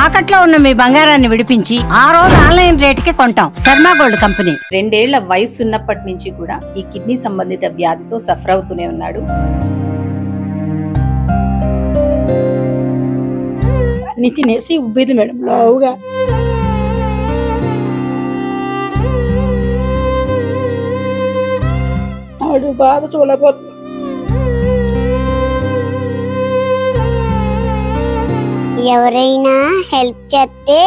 తాకట్లో ఉన్న మీ బంగారాన్ని విడిపించి ఆ రోజు ఆన్లైన్ రేటుకి కొంటాం. Sharma gold company. 2 ఏళ్ల వయసు ఉన్నప్పటి నుంచి కూడా ఈ కిడ్నీ సంబంధిత వ్యాధితో సఫర్ అవుతూనే ఉన్నాడు. అన్ని తినేసి ఉబ్బేది మేడం లావుగా. ఆడు బాధ చూడబోతుంది. ఎవరైనా హెల్ప్ చేస్తే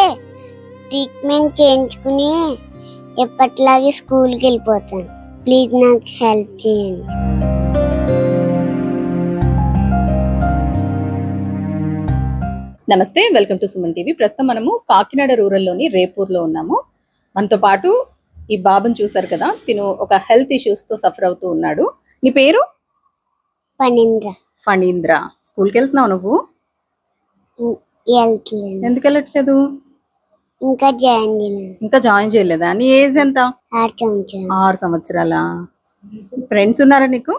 ట్రీట్మెంట్ చేయించుకుని ఎప్పటిలాగే స్కూల్కి వెళ్ళిపోతాను. ప్లీజ్ నాకు హెల్ప్ చేయండి. నమస్తే, వెల్కమ్ టు సుమన్ టీవీ. ప్రస్తుతం మనము కాకినాడ రూరల్లోని రేపూర్లో ఉన్నాము. మనతో పాటు ఈ బాబుని చూసారు కదా, తిను ఒక హెల్త్ ఇష్యూస్ తో సఫర్ అవుతూ ఉన్నాడు. నీ పేరు? ఫణీంద్ర. స్కూల్కి వెళ్తున్నావు నువ్వు? ఎందుకు వెళ్ళట్లేదు? ఇంకా జాయిన్ చేయలేదా? నీ ఏజ్ ఎంత? 6 సంవత్సరాల. ఫ్రెండ్స్ ఉన్నారా నీకు?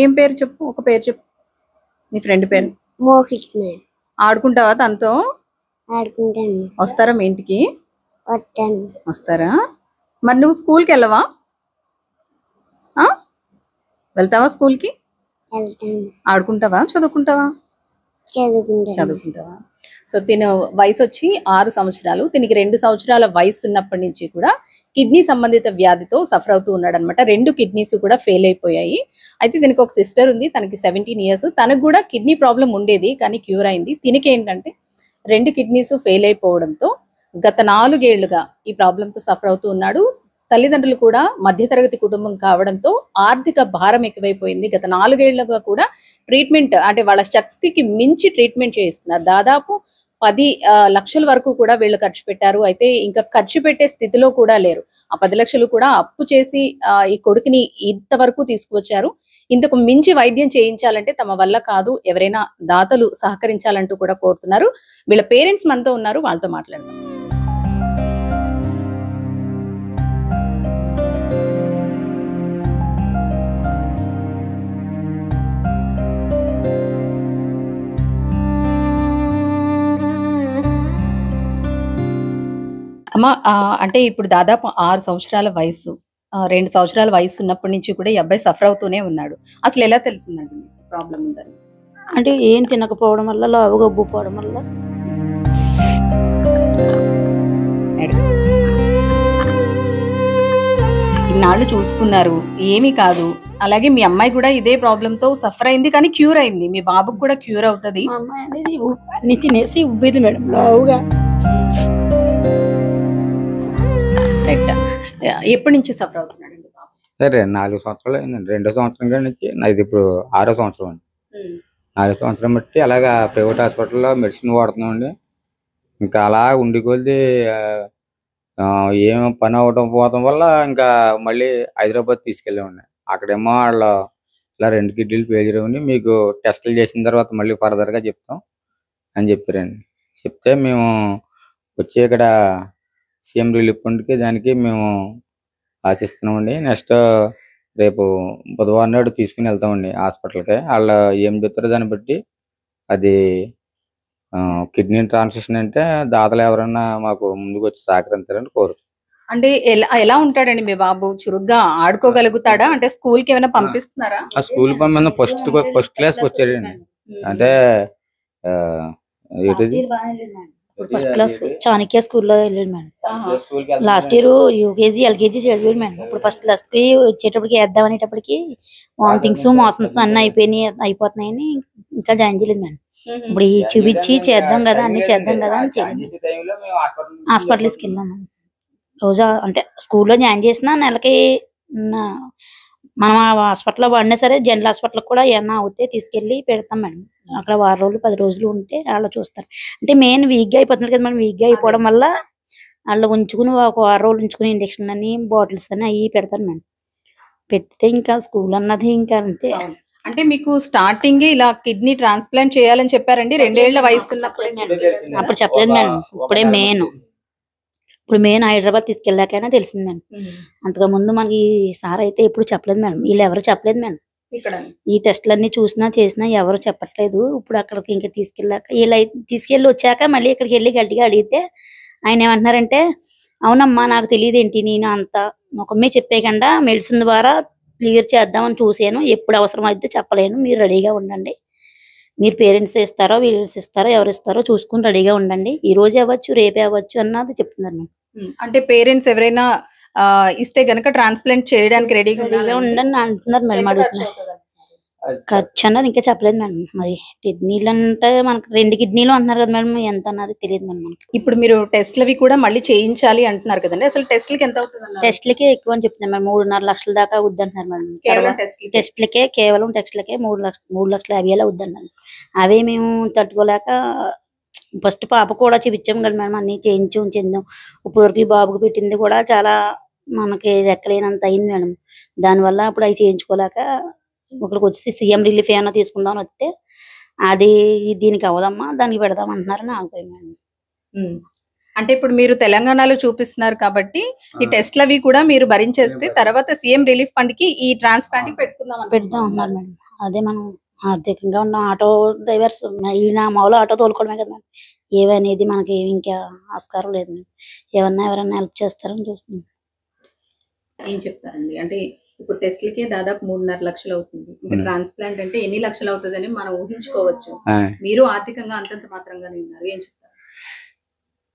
ఏం పేరు చెప్పు, ఒక పేరు చెప్పు. నీ ఫ్రెండ్ పేరు? మోహిత్. ఆడుకుంటావా తనతో? ఆడుకుంటాను. వస్తారా మీ ఇంటికి? వస్తారా? మరి నువ్వు స్కూల్కి వెళ్ళవా? వెళ్తావా స్కూల్కి? ఆడుకుంటావా? చదువుకుంటావా? చదువుకుంటావా? సో తిను వయసు వచ్చి 6 సంవత్సరాలు. దీనికి 2 సంవత్సరాల వయసు ఉన్నప్పటి నుంచి కూడా కిడ్నీ సంబంధిత వ్యాధితో సఫర్ అవుతూ ఉన్నాడు అనమాట. 2 కిడ్నీస్ కూడా ఫెయిల్ అయిపోయాయి. అయితే దీనికి ఒక సిస్టర్ ఉంది, తనకి 17 ఇయర్స్. తనకు కూడా కిడ్నీ ప్రాబ్లం ఉండేది, కానీ క్యూర్ అయింది. దీనికి ఏంటంటే 2 కిడ్నీస్ ఫెయిల్ అయిపోవడంతో గత 4 ఏళ్లుగా ఈ ప్రాబ్లంతో సఫర్ అవుతూ ఉన్నాడు. తల్లిదండ్రులు కూడా మధ్యతరగతి కుటుంబం కావడంతో ఆర్థిక భారం ఎక్కువైపోయింది. గత 4 ఏళ్లుగా కూడా ట్రీట్మెంట్ అంటే వాళ్ళ శక్తికి మించి ట్రీట్మెంట్ చేయిస్తున్నారు. దాదాపు 10 లక్షల వరకు కూడా వీళ్ళు ఖర్చు పెట్టారు. అయితే ఇంకా ఖర్చు పెట్టే స్థితిలో కూడా లేరు. ఆ 10 లక్షలు కూడా అప్పు చేసి ఈ కొడుకుని ఇంతవరకు తీసుకువచ్చారు. ఇంతకు మించి వైద్యం చేయించాలంటే తమ వల్ల కాదు, ఎవరైనా దాతలు సహకరించాలంటూ కూడా కోరుతున్నారు. వీళ్ళ పేరెంట్స్ మనతో ఉన్నారు, వాళ్ళతో మాట్లాడదాం. అమ్మా, అంటే ఇప్పుడు దాదాపు 6 సంవత్సరాల వయసు, 2 సంవత్సరాల వయసు ఉన్నప్పటి నుంచి కూడా ఈ అబ్బాయి సఫర్ అవుతూనే ఉన్నాడు. అసలు ఎలా తెలిసిందండి ప్రాబ్లం ఉందని? అంటే ఏం తినకపోవడం వల్ల, లావుగా ఉబ్బిపోవడం వల్ల. ఇన్నాళ్ళు చూసుకున్నారు, ఏమీ కాదు. అలాగే మీ అమ్మాయి కూడా ఇదే ప్రాబ్లం తో సఫర్ అయింది, కానీ క్యూర్ అయింది. మీ బాబుకు కూడా క్యూర్ అవుతుంది. మా అమ్మాయి అనేది అన్ని తినేసి ఉబ్బేది మేడం లావుగా. ఎప్పటి నుంచి సఫర్ అవుతున్నాడండి బాబు? సరే 4 సంవత్సరాలు అయిందండి. 2వ సంవత్సరం కాడి నుంచి ఇది ఇప్పుడు 6వ సంవత్సరం అండి. 4వ సంవత్సరం బట్టి అలాగా ప్రైవేట్ హాస్పిటల్లో మెడిసిన్ వాడుతున్నామండి. ఇంకా అలా ఉండి కొలిది ఏం పని అవడం పోవడం వల్ల ఇంకా మళ్ళీ హైదరాబాద్ తీసుకెళ్ళామండి. అక్కడేమో వాళ్ళు ఇలా 2 కిడ్నీలు ఫెయిల్యూర్ అవ్వండి, మీకు టెస్టులు చేసిన తర్వాత మళ్ళీ ఫర్దర్గా చెప్తాం అని చెప్పారండి. చెప్తే మేము వచ్చి ఇక్కడ సీఎం రిలీఫ్ ఫండ్కి దానికి మేము ఆశిస్తున్నామండి. నెక్స్ట్ రేపు బుధవారం నాడు తీసుకుని వెళ్తామండి హాస్పిటల్కి. వాళ్ళు ఏం చెప్తారో దాన్ని బట్టి అది కిడ్నీ ట్రాన్స్ఫ్యూషన్ అంటే దాతలు ఎవరైనా మాకు ముందుకు వచ్చి సహకరించాలని కోరుతున్నాం. అంటే ఎలా ఉంటాడండి మీ బాబు? చురుగ్గా ఆడుకోగలుగుతాడా? అంటే స్కూల్ కి ఏమైనా పంపిస్తున్నారా? ఆ స్కూల్ పంపిన ఫస్ట్ క్లాస్కి వచ్చాడండి. అంటే ఫస్ట్ క్లాస్ చాణక్య స్కూల్లో వెళ్ళాడు madam. Last year UKG LKG చదివాడు మేడం. ఇప్పుడు ఫస్ట్ క్లాస్ కి వచ్చేటప్పటికి వేద్దాం అనేటప్పటికి వామిటింగ్స్ మోషన్స్ అన్ని అయిపోతున్నాయని ఇంకా జాయిన్ చేయలేదు మేడం. ఇప్పుడు చూపించి చేద్దాం కదా, అన్ని చేద్దాం కదా అని హాస్పిటల్ తీసుకెళ్ళాం మేడం. రోజు అంటే స్కూల్లో జాయిన్ చేసిన నెలకి మనం హాస్పిటల్లో పడినా సరే జనరల్ హాస్పిటల్ కూడా ఏమన్నా అవుతే తీసుకెళ్ళి పెడతాం మేడం. అక్కడ 6 రోజులు 10 రోజులు ఉంటే వాళ్ళు చూస్తారు. అంటే మెయిన్ వీక్ గా అయిపోతున్నారు కదా మనం. వీక్ గా అయిపోవడం వల్ల వాళ్ళు ఉంచుకుని ఒక 6 రోజులు ఉంచుకుని ఇంజక్షన్ అని బాటిల్స్ అని అవి పెడతారు మేడం. పెడితే ఇంకా స్కూల్ అన్నది ఇంకా అంతే. అంటే మీకు స్టార్టింగ్ ఇలా కిడ్నీ ట్రాన్స్ప్లాంట్ చేయాలని చెప్పారండి 2 ఏళ్ల వయసు ఉన్నప్పుడు? అప్పుడు చెప్పలేదు మేడం. ఇప్పుడే ఇప్పుడు మెయిన్ హైదరాబాద్ తీసుకెళ్ళాకైనా తెలిసింది మేడం. అంతకు ముందు మనకి సార్ అయితే ఎప్పుడు చెప్పలేదు మేడం. వీళ్ళు ఎవరు చెప్పలేదు మేడం. ఇక్కడ ఈ టెస్ట్లన్నీ చూసినా చేసినా ఎవరు చెప్పట్లేదు. ఇప్పుడు అక్కడికి ఇంకా తీసుకెళ్ళాక తీసుకెళ్ళి వచ్చాక మళ్ళీ ఇక్కడికి వెళ్ళి గట్టిగా అడిగితే ఆయన ఏమంటున్నారంటే, అవునమ్మా నాకు తెలియదు ఏంటి, నేను అంత ముఖమే చెప్పేయకుండా మెడిసిన్ ద్వారా క్లియర్ చేద్దామని చూసాను, ఎప్పుడు అవసరం అయితే చెప్పలేను, మీరు రెడీగా ఉండండి, మీరు పేరెంట్స్ ఇస్తారో వీళ్ళు ఇస్తారో ఎవరు ఇస్తారో చూసుకుని రెడీగా ఉండండి, ఈ రోజే అవ్వచ్చు రేపే అవ్వచ్చు అన్నది చెప్తున్నారు. అంటే పేరెంట్స్ ఎవరైనా ఇస్తే గనక ట్రాన్స్ప్లాంట్ చేయడానికి రెడీగా ఉండండి అంటున్నారు మేడం. అడుగుతున్నారు ఖర్చు అన్నది ఇంకా చెప్పలేదు మేడం. మరి కిడ్నీలు అంటే మనకు 2 కిడ్నీలు అంటున్నారు కదా మేడం, ఎంత అన్నది తెలియదు మేడం మనకి. ఇప్పుడు మీరు టెస్ట్లవి కూడా మళ్ళీ చేయించాలి అంటున్నారు కదండి, అసలు టెస్ట్లకి ఎంత అవుతుంది? టెస్ట్లకే ఎక్కువ అని చెప్తున్నారు మేడం, 3.5 లక్షల దాకా అవుద్ది అంటున్నారు మేడం. టెస్ట్లకే కేవలం టెస్ట్లకే 3,50,000 అవుద్ది అన్నారు. అవే మేము తట్టుకోలేక ఫస్ట్ పాప కూడా చూపించాం కదా మేడం, అన్ని చేయించాం. ఇప్పుడు వరకు ఈ బాబుకి పెట్టింది కూడా చాలా మనకి లెక్కలేనంత అయింది మేడం. దానివల్ల ఇప్పుడు అవి చేయించుకోలేక ఒకరికి వచ్చి సీఎం రిలీఫ్ ఏమైనా తీసుకుందామని వస్తే అది దీనికి అవదమ్మా దానికి పెడదాం అంటున్నారని ఆగిపోయింది మేడం. అంటే ఇప్పుడు మీరు తెలంగాణలో చూపిస్తున్నారు కాబట్టి ఈ టెస్ట్లు అవి కూడా మీరు భరించేస్తే తర్వాత సీఎం రిలీఫ్ ఫండ్ కి ఈ ట్రాన్స్ప్లాంట్ పెడదాం అంటున్నారు మేడం. అదే మనం ఆర్థికంగా ఉన్న ఆటో డ్రైవర్స్ ఈయన మామూలు ఆటో తోలుకోవడమే కదా, ఏవనేది మనకి ఇంకా ఆస్కారం లేదు. ఎవరైనా హెల్ప్ చేస్తారని చూస్తుంది. ఏం చెప్తారండి, అంటే ఇప్పుడు టెస్ట్లకే దాదాపు 3.5 లక్షలు అవుతుంది, ఇంకా ట్రాన్స్ప్లాంట్ అంటే ఎన్ని లక్షలు అవుతుందని మనం ఊహించుకోవచ్చు. మీరు ఆర్థికంగా అంతంత మాత్రంగానే ఉన్నారు, ఏం చెప్తారు?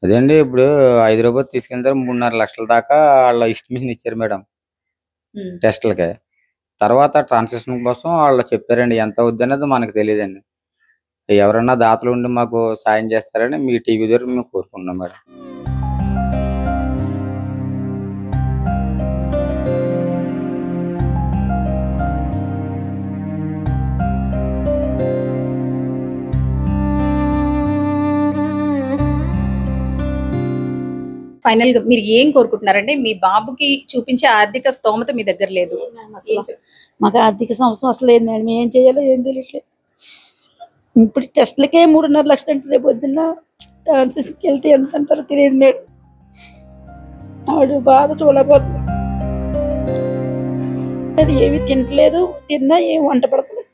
అదే అండి, ఇప్పుడు హైదరాబాద్ తీసుకెళ్తారు 3.5 లక్షల దాకా వాళ్ళ ఎస్టిమేషన్ ఇచ్చారు మేడం టెస్ట్లకి. తర్వాత ట్రాన్సాక్షన్ కోసం వాళ్ళు చెప్పారండి, ఎంత అవుద్ది అనేది మనకు తెలియదండి. ఎవరన్నా దాతలు ఉండి మాకు సాయం చేస్తారని మీ టీవీ ద్వారా మేము కోరుకుంటున్నాం మేడం. ఫైనల్ గా మీరు ఏం కోరుకుంటున్నారంటే, మీ బాబుకి చూపించే ఆర్థిక స్తోమత మీ దగ్గర లేదు, మాకు ఆర్థిక సమస్య అసలు లేదు మేడం, ఏం చేయాలో ఏం తెలియట్లేదు. ఇప్పుడు టెస్ట్లకే 3.5 లక్షలు అంటే రేపు పొద్దున్న ట్రాన్స్కి వెళ్తే ఎంత అంటారో తెలియదు మేడం. ఆవిడ బాధ చూడబోతుంది. అది ఏమి తినట్లేదు, తిన్నా ఏం వంట పడతలేదు,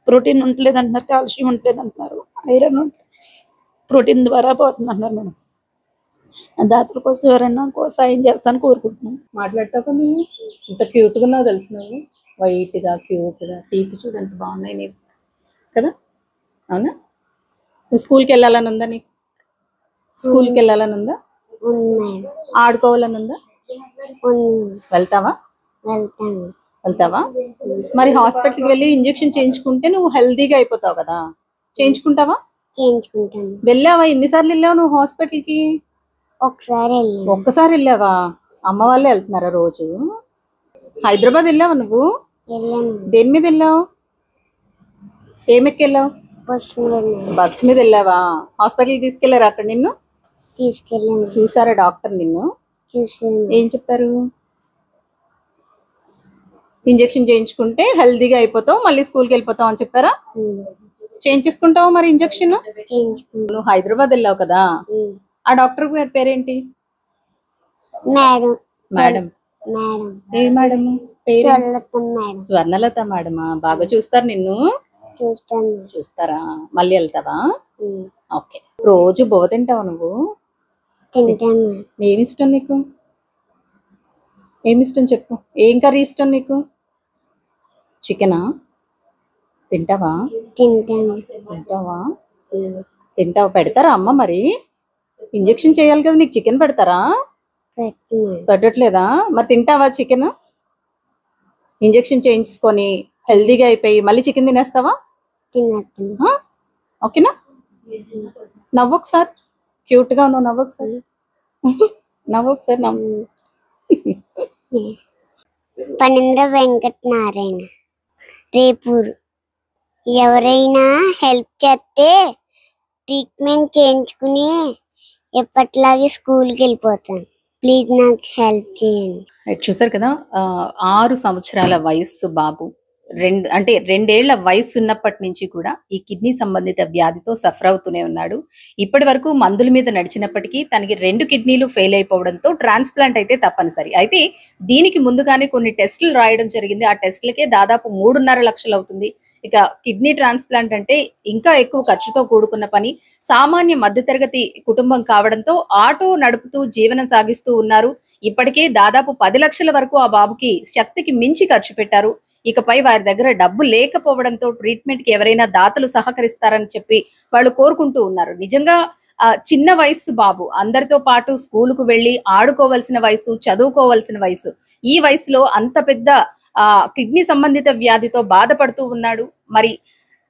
ప్రోటీన్ ఉండలేదు అంటున్నారు, కాల్షియం ఉండలేదు అంటున్నారు, ఐరన్ ప్రోటీన్ ద్వారా పోతుంది అంటున్నారు మేడం. దాతల కోసం ఎవరైనా సాయం చేస్తాను కోరుకుంటున్నాను. మాట్లాడతాక నువ్వు ఇంత క్యూట్ గా ఉన్నావు తెలుసు, నువ్వు వైట్ గా క్యూట్ గా, టీత్ చూడు ఎంత బాగున్నాయి నీకు కదా, అవునా? నువ్వు స్కూల్కి వెళ్ళాలని ఉందా నీకు? స్కూల్కి వెళ్ళాలని ఉందా? ఆడుకోవాలని ఉందా? వెళ్తావా? వెళ్తావా? మరి హాస్పిటల్కి వెళ్ళి ఇంజెక్షన్ చేయించుకుంటే నువ్వు హెల్దీగా అయిపోతావు కదా, చేయించుకుంటావా? వెళ్ళావా? ఎన్నిసార్లు వెళ్ళావు నువ్వు హాస్పిటల్కి? ఒక్కసారి వెళ్ళావా? అమ్మ వాళ్ళే వెళ్తున్నారా రోజు? హైదరాబాద్ వెళ్ళావా నువ్వు? దేని మీద వెళ్ళావు? ఏమెక్కి వెళ్ళావు? బస్ మీద వెళ్ళావా? హాస్పిటల్కి తీసుకెళ్లారా? అక్కడ నిన్ను చూసారా డాక్టర్ నిన్ను? ఏం చెప్పారు? ఇంజెక్షన్ చేయించుకుంటే హెల్దీగా అయిపోతావు, మళ్ళీ స్కూల్కి వెళ్ళిపోతావు అని చెప్పారా? చేయించుకుంటావు మరి ఇంజెక్షన్? నువ్వు హైదరాబాద్ వెళ్ళావు కదా, ఆ డాక్టర్ గారి పేరేంటి? మేడం. ఏ మేడం? స్వర్ణలత మేడమా? బాగా చూస్తారు నిన్ను? చూస్తారా? మళ్ళీ వెళ్తావా? ఓకే. రోజు బువ్వ తింటావా నువ్వు? ఏమి ఇష్టం నీకు? ఏమి ఇష్టం చెప్పు, ఏం కర్రీ ఇష్టం నీకు? చికెనా? తింటావా? తింటావా? పెడతారా అమ్మ మరి? ఇంజెక్షన్ చేయాలి కదా నీకు, చికెన్ పెడతారా? పెట్టట్లేదా? మరి తింటావా చికెన్? ఇంజెక్షన్ చేయించుకొని హెల్దీగా అయిపోయి మళ్ళీ చికెన్ తినేస్తావా? ఓకేనా? నవ్వు ఒకసారి, క్యూట్ గా ఉన్నావు, నవ్వు ఒకసారి, నవ్వు ఒకసారి, నవ్వు. పనింద్ర వెంకట నారాయణ, రేపూరు. ఎవరైనా హెల్ప్ చేస్తే ట్రీట్మెంట్ చేయించుకుని ఎప్పటిలాగే స్కూల్కి వెళ్ళిపోతాను, ప్లీజ్ నాకు హెల్ప్ చేయండి. చూసారు కదా, 6 సంవత్సరాల వయస్సు బాబు, రెండేళ్ల వయసు ఉన్నప్పటి నుంచి కూడా ఈ కిడ్నీ సంబంధిత వ్యాధితో సఫర్ అవుతూనే ఉన్నాడు. ఇప్పటి వరకు మందుల మీద నడిచినప్పటికీ తనకి 2 కిడ్నీలు ఫెయిల్ అయిపోవడంతో ట్రాన్స్ప్లాంట్ అయితే తప్పనిసరి. అయితే దీనికి ముందుగానే కొన్ని టెస్టులు రాయడం జరిగింది. ఆ టెస్టులకే దాదాపు 3.5 లక్షలు అవుతుంది. ఇక కిడ్నీ ట్రాన్స్ప్లాంట్ అంటే ఇంకా ఎక్కువ ఖర్చుతో కూడుకున్న పని. సామాన్య మధ్యతరగతి కుటుంబం కావడంతో ఆటో నడుపుతూ జీవనం సాగిస్తూ ఉన్నారు. ఇప్పటికే దాదాపు 10 లక్షల వరకు ఆ బాబుకి శక్తికి మించి ఖర్చు పెట్టారు. ఇకపై వారి దగ్గర డబ్బు లేకపోవడంతో ట్రీట్మెంట్ కి ఎవరైనా దాతలు సహకరిస్తారని చెప్పి వాళ్ళు కోరుకుంటూ ఉన్నారు. నిజంగా చిన్న వయస్సు బాబు, అందరితో పాటు స్కూలుకు వెళ్ళి ఆడుకోవాల్సిన వయసు, చదువుకోవాల్సిన వయసు. ఈ వయసులో అంత పెద్ద కిడ్నీ సంబంధిత వ్యాధితో బాధపడుతూ ఉన్నాడు. మరి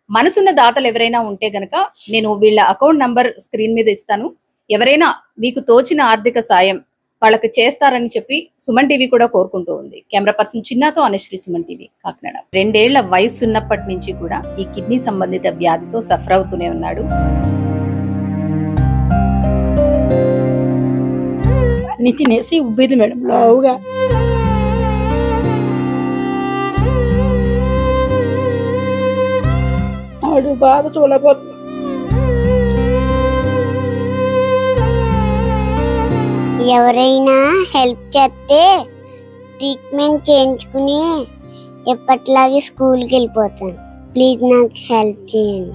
మనసున్న దాతలు ఎవరైనా ఉంటే గనక నేను వీళ్ళ అకౌంట్ నంబర్ స్క్రీన్ మీద ఇస్తాను. ఎవరైనా మీకు తోచిన ఆర్థిక సాయం వాళ్ళకి చేస్తారని చెప్పి సుమన్ టీవీ కూడా కోరుకుంటూ ఉంది. కెమెరా పర్సన్ చిన్నాతో అనుశ్రీ, సుమన్ టీవీ, కాకినాడ. 2 ఏళ్ల వయసు ఉన్నప్పటి నుంచి కూడా ఈ కిడ్నీ సంబంధిత వ్యాధితో సఫర్ అవుతూనే ఉన్నాడు. అన్ని తినేసి ఉబ్బేది మేడం లావుగా. ఆడు బాధ చూడబోతుంది. ఎవరైనా హెల్ప్ చేస్తే ట్రీట్మెంట్ చేయించుకుని ఎప్పటిలాగే స్కూల్కి వెళ్ళిపోతాను. ప్లీజ్ నాకు హెల్ప్ చేయండి.